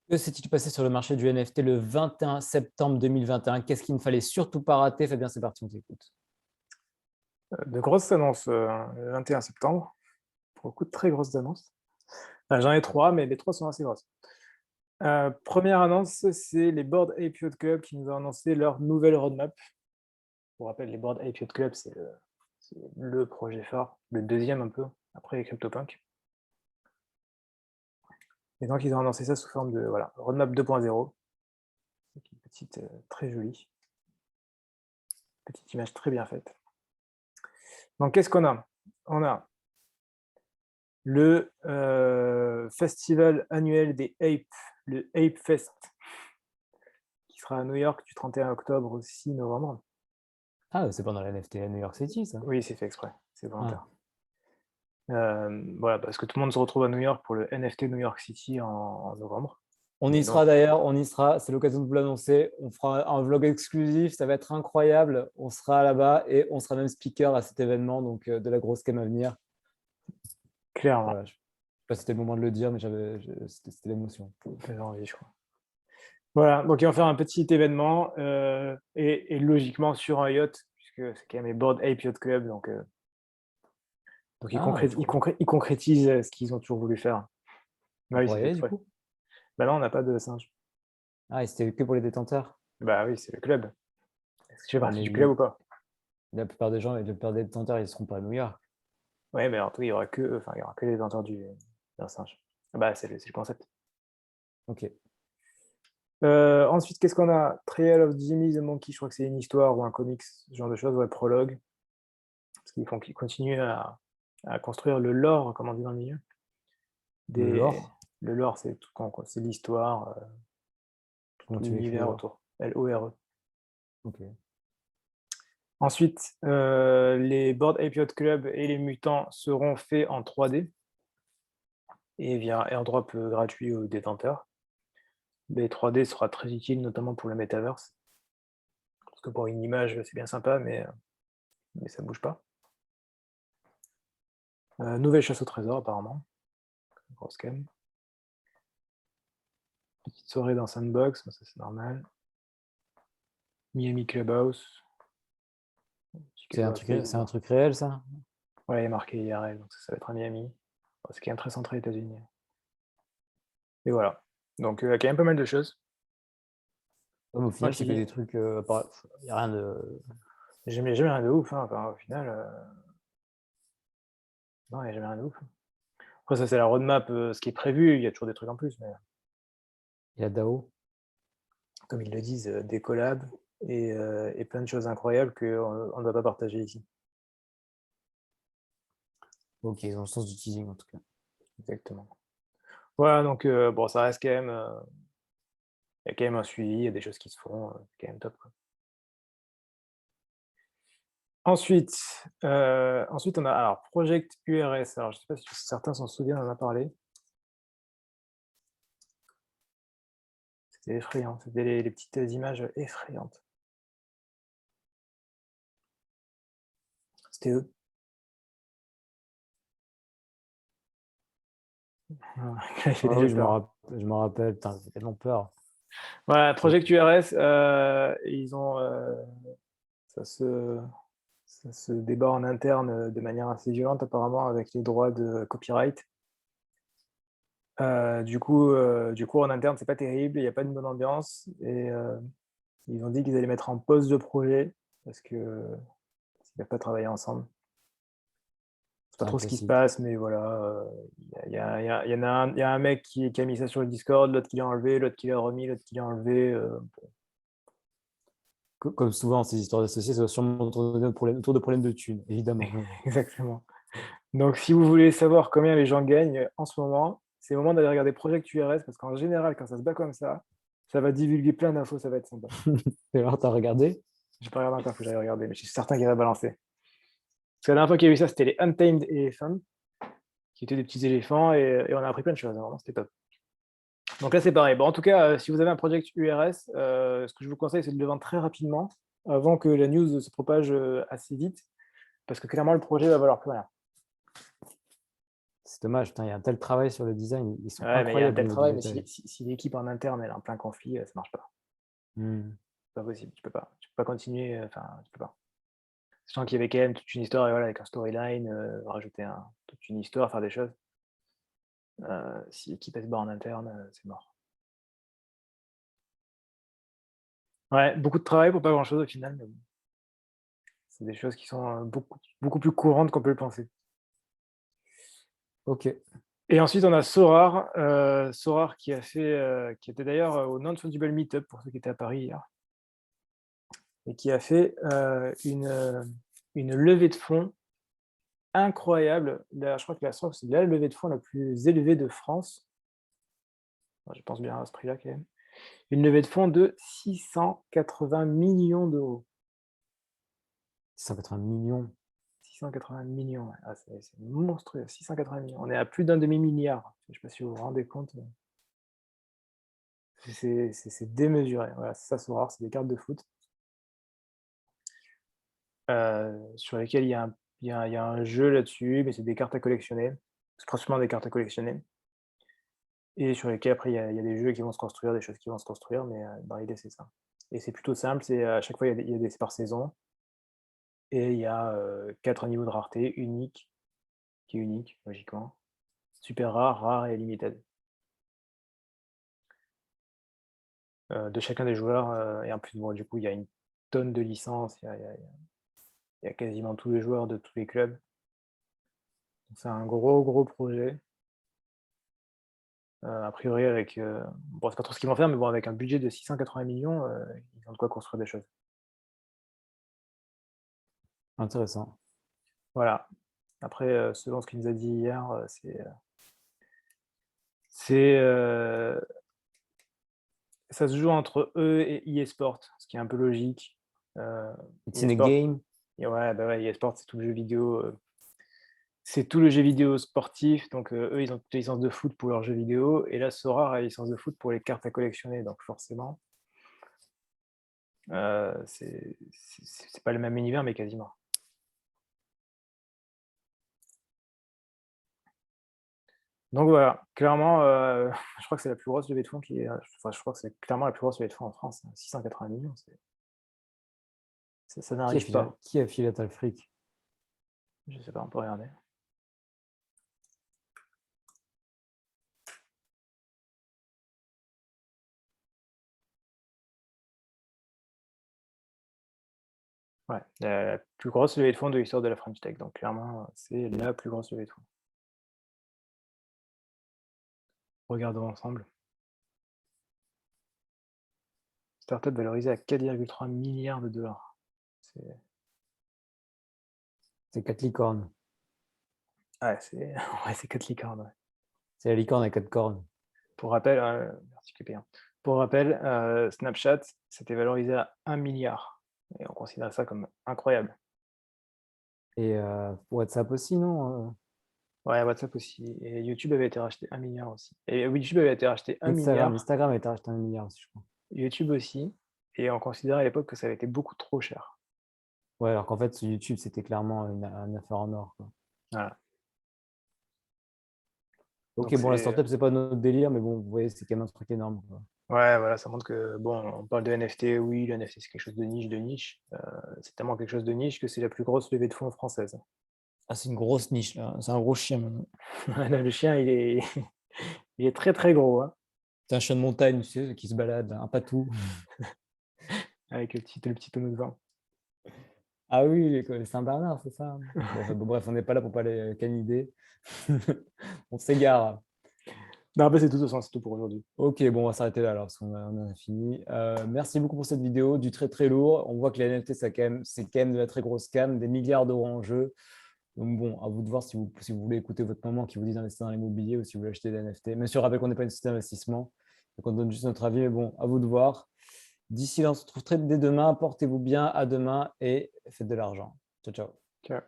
Que s'est-il passé sur le marché du NFT le 21 septembre 2021? Qu'est-ce qu'il ne fallait surtout pas rater? Fabien, c'est parti, on t'écoute. De grosses annonces, le 21 septembre, pour le coup de très grosses annonces. J'en ai 3, mais les 3 sont assez grosses. 1 annonce, c'est les Bored Ape Yacht Club qui nous ont annoncé leur nouvelle roadmap. Pour rappel, les Bored Ape Yacht Club, c'est le projet phare, le deuxième un peu, après les CryptoPunks. Et donc ils ont annoncé ça sous forme de voilà, roadmap 2.0, avec une petite, très jolie, petite image très bien faite. Donc qu'est-ce qu'on a? On a le, festival annuel des Apes, le Ape Fest, qui sera à New York du 31 octobre au 6 novembre. Ah, c'est pendant la NFT à New York City, ça? Oui, c'est fait exprès, c'est Ah. volontaire. Voilà, parce que tout le monde se retrouve à New York pour le NFT New York City en novembre. On y Et donc sera d'ailleurs, on y sera, c'est l'occasion de vous l'annoncer. On fera un vlog exclusif, ça va être incroyable. On sera là-bas et on sera même speaker à cet événement, donc de la grosse cam à venir. clairement, Voilà, je sais pas si c'était le moment de le dire, mais c'était l'émotion. j'avais envie, je crois. Voilà, donc ils vont faire un petit événement, et logiquement sur un yacht, puisque c'est quand même les Bored Ape Yacht Club, donc Ah, ils concrétisent, ce qu'ils ont toujours voulu faire. on Bah oui, pourrait c'est y fait aller du exprès. coup? Bah non, on n'a pas de singe. Ah, et c'était que pour les détenteurs? Bah oui, c'est le club. Est-ce que tu fais Ouais, partie mais du club ou pas? la plupart des gens, la plupart des détenteurs, ils ne seront pas à New York. Ouais, mais en tout cas, il y aura que les détenteurs d'un singe. Ah bah, c'est le concept. Ok. Ensuite, qu'est-ce qu'on a? Trial of Jimmy the Monkey, je crois que c'est une histoire ou un comics, ce genre de choses, ouais, prologue. Parce qu'ils continuent à construire le lore, comme on dit dans le milieu. Le Des, lore? le lore, c'est tout, quoi. C'est l'histoire, Comment tout tu écris l'univers lore? autour. Lore. Ok. Ensuite, les Bored Ape Yacht Club et les mutants seront faits en 3D et via airdrop gratuit aux détenteurs. Les 3D sera très utile, notamment pour le metaverse. Parce que pour une image, c'est bien sympa, mais ça bouge pas. Nouvelle chasse au trésor, apparemment. Grosse cam. Petite soirée dans Sandbox, ça c'est normal. Miami Clubhouse. Petit cadeau assez C'est un évident. truc réel, ça? Ouais, il est marqué IRL, donc ça va être à Miami. Bon, c'est quand même très centré États-Unis. Et voilà. Donc, il y a quand même pas mal de choses. Ouais, mais au Moi final, qui c'est que dis, des trucs, il y a rien de. j'ai jamais rien de ouf, hein. Enfin, au final, non, il y a jamais rien de ouf. Après, ça, c'est la roadmap, ce qui est prévu. Il y a toujours des trucs en plus, mais Il y a DAO. comme ils le disent, des collabs et plein de choses incroyables qu'on ne doit pas partager ici. Ok, ils ont le sens du teasing, en tout cas. Exactement. Voilà, donc bon, ça reste quand même, il y a quand même un suivi, il y a des choses qui se font, c'est quand même top, quoi. Ensuite, on a alors Project URS. Alors, je ne sais pas si certains s'en souviennent, on en a parlé. C'était effrayant, c'était les petites images effrayantes. C'était eux. Ils fait Ah oui, déjà peur. je me rappelle, putain, ça fait tellement peur. Voilà, C'est- Project URS, ils ont, ça se ça se débat en interne, de manière assez violente apparemment avec les droits de copyright. Du coup en interne, c'est pas terrible, il y a pas une bonne ambiance et ils ont dit qu'ils allaient mettre en pause le projet parce qu'ils peuvent pas travailler ensemble. C'est pas C'est un trop ce qui se classique. passe, mais voilà, il y a un mec qui a mis ça sur le Discord, l'autre qui l'a enlevé, l'autre qui l'a remis, l'autre qui l'a enlevé, Comme souvent, ces histoires d'associés, ça va sûrement tourner autour de problèmes de thunes, évidemment. exactement. Donc si vous voulez savoir combien les gens gagnent en ce moment, c'est le moment d'aller regarder Project URS parce qu'en général, quand ça se bat comme ça va divulguer plein d'infos, ça va être sympa. Et alors, t'as regardé? J'ai pas regardé encore, faut que j'aille regarder, mais je suis certain qu'il va balancer. Parce que la dernière fois qu'il y a eu ça, c'était les Untamed Elephants, qui étaient des petits éléphants, et on a appris plein de choses, hein, vraiment, c'était top. Donc là, c'est pareil. Bon, en tout cas, si vous avez un Project URS, ce que je vous conseille, c'est de le vendre très rapidement, avant que la news se propage assez vite, parce que clairement, le projet va valoir plus rien. C'est dommage, putain, il y a un tel travail sur le design, ils sont Ouais, mais il y a un incroyables au tel niveau du travail, mais si détail. si l'équipe en interne, elle est en plein conflit, ça marche pas. Mmh. C'est pas possible, tu peux pas. Tu peux pas continuer, enfin, tu peux pas. Sachant qu'il y avait quand même toute une histoire et voilà, avec un storyline, rajouter toute une histoire, faire des choses. Si l'équipe elle se bat en interne, c'est mort. Ouais, beaucoup de travail pour pas grand chose au final, mais bon, c'est des choses qui sont, beaucoup plus courantes qu'on peut le penser. OK. Et ensuite on a Sorare, Sorare qui était d'ailleurs, au Non-Fungible Meetup pour ceux qui étaient à Paris hier et qui a fait, une levée de fonds incroyable. Je crois que c'est la levée de fonds la plus élevée de France. Enfin, je pense bien à ce prix-là quand même. Une levée de fonds de 680 millions d'euros. 680 millions. 680 millions, ouais. Ah, c'est monstrueux, 680 millions. On est à plus d'un demi-milliard. Je ne sais pas si vous vous rendez compte. C'est démesuré. Voilà, c'est ça, Sorare, c'est des cartes de foot. Sur lesquelles il y a un jeu là-dessus, mais c'est des cartes à collectionner. C'est principalement des cartes à collectionner. Et sur lesquelles après il y a des jeux qui vont se construire, des choses qui vont se construire, mais dans l'idée, c'est ça. Et c'est plutôt simple, à chaque fois c'est par saison et il y a, 4 niveaux de rareté, unique, qui est unique logiquement, super rare, rare et limited. De chacun des joueurs, et en plus, bon, du coup, il y a une tonne de licences, il y a quasiment tous les joueurs de tous les clubs. Donc c'est un gros, gros projet. A priori avec, bon, c'est pas trop ce qu'ils vont faire, mais bon, avec un budget de 680 millions, ils ont de quoi construire des choses. Intéressant. Voilà. Après, selon ce qu'il nous a dit hier, c'est, ça se joue entre eux et eSport, ce qui est un peu logique. It's in a eSport, game. et ouais, bah, ouais, eSport, c'est tout le jeu vidéo, c'est tout le jeu vidéo sportif, donc eux, ils ont toutes les licences de foot pour leurs jeux vidéo et là, Sorare a la licence de foot pour les cartes à collectionner, donc forcément, c'est pas le même univers, mais quasiment. Donc voilà, clairement, je crois que c'est la plus grosse levée de fonds enfin, je crois que c'est clairement la plus grosse levée de fonds en France, hein, 680 millions, ça n'arrive pas. Qui a filé ta le fric? Je sais pas, on peut regarder. Ouais, la plus grosse levée de fonds de l'histoire de la French Tech, donc clairement, c'est la plus grosse levée de fonds. Regardons ensemble. Startup valorisée à 4,3 milliards de dollars. C'est 4 licornes. Ouais, c'est 4 licornes, ouais. C'est la licorne à 4 cornes. Pour rappel, merci Clépé. Pour rappel, Snapchat, c'était valorisé à 1 milliard et on considère ça comme incroyable. Et WhatsApp aussi, non? Ouais, WhatsApp aussi et YouTube avait été racheté 1 milliard aussi et oui, YouTube avait été racheté 1 Instagram. milliard, Instagram a été racheté 1 milliard aussi, je crois. YouTube aussi et on considérait à l'époque que ça avait été beaucoup trop cher. Ouais, alors qu'en fait, sur YouTube, c'était clairement une affaire en or, quoi. Voilà, Ok, donc bon, la c'est startup, c'est pas notre délire, mais bon, vous voyez, c'est quand même un truc énorme, quoi. ouais, voilà, ça montre que bon, on parle de NFT, oui, le NFT, c'est quelque chose de niche, c'est tellement quelque chose de niche que c'est la plus grosse levée de fonds française. Ah, c'est une grosse niche, là. C'est un gros chien, maintenant. Le chien, il est très, très gros, hein, C'est un chien de montagne, tu sais, qui se balade, un patou. avec le petit tonneau de vin. Ah oui, les Saint-Bernard, c'est ça. Bon, bref, on n'est pas là pour parler canider. On s'égare. Non, bah, c'est tout, de toute façon, c'est tout pour aujourd'hui. Ok, bon, on va s'arrêter là alors, parce qu'on a fini. Merci beaucoup pour cette vidéo, du très très lourd. On voit que les NFT, c'est quand même de la très grosse cam, des milliards d'euros en jeu. Donc bon, à vous de voir si vous voulez écouter votre maman qui vous dit d'investir dans l'immobilier ou si vous voulez acheter des NFT. Même si je rappelle qu'on n'est pas une société d'investissement, donc on donne juste notre avis, mais bon, à vous de voir. D'ici là, on se retrouve dès demain. Portez-vous bien, à demain et faites de l'argent. Ciao, ciao. Ciao.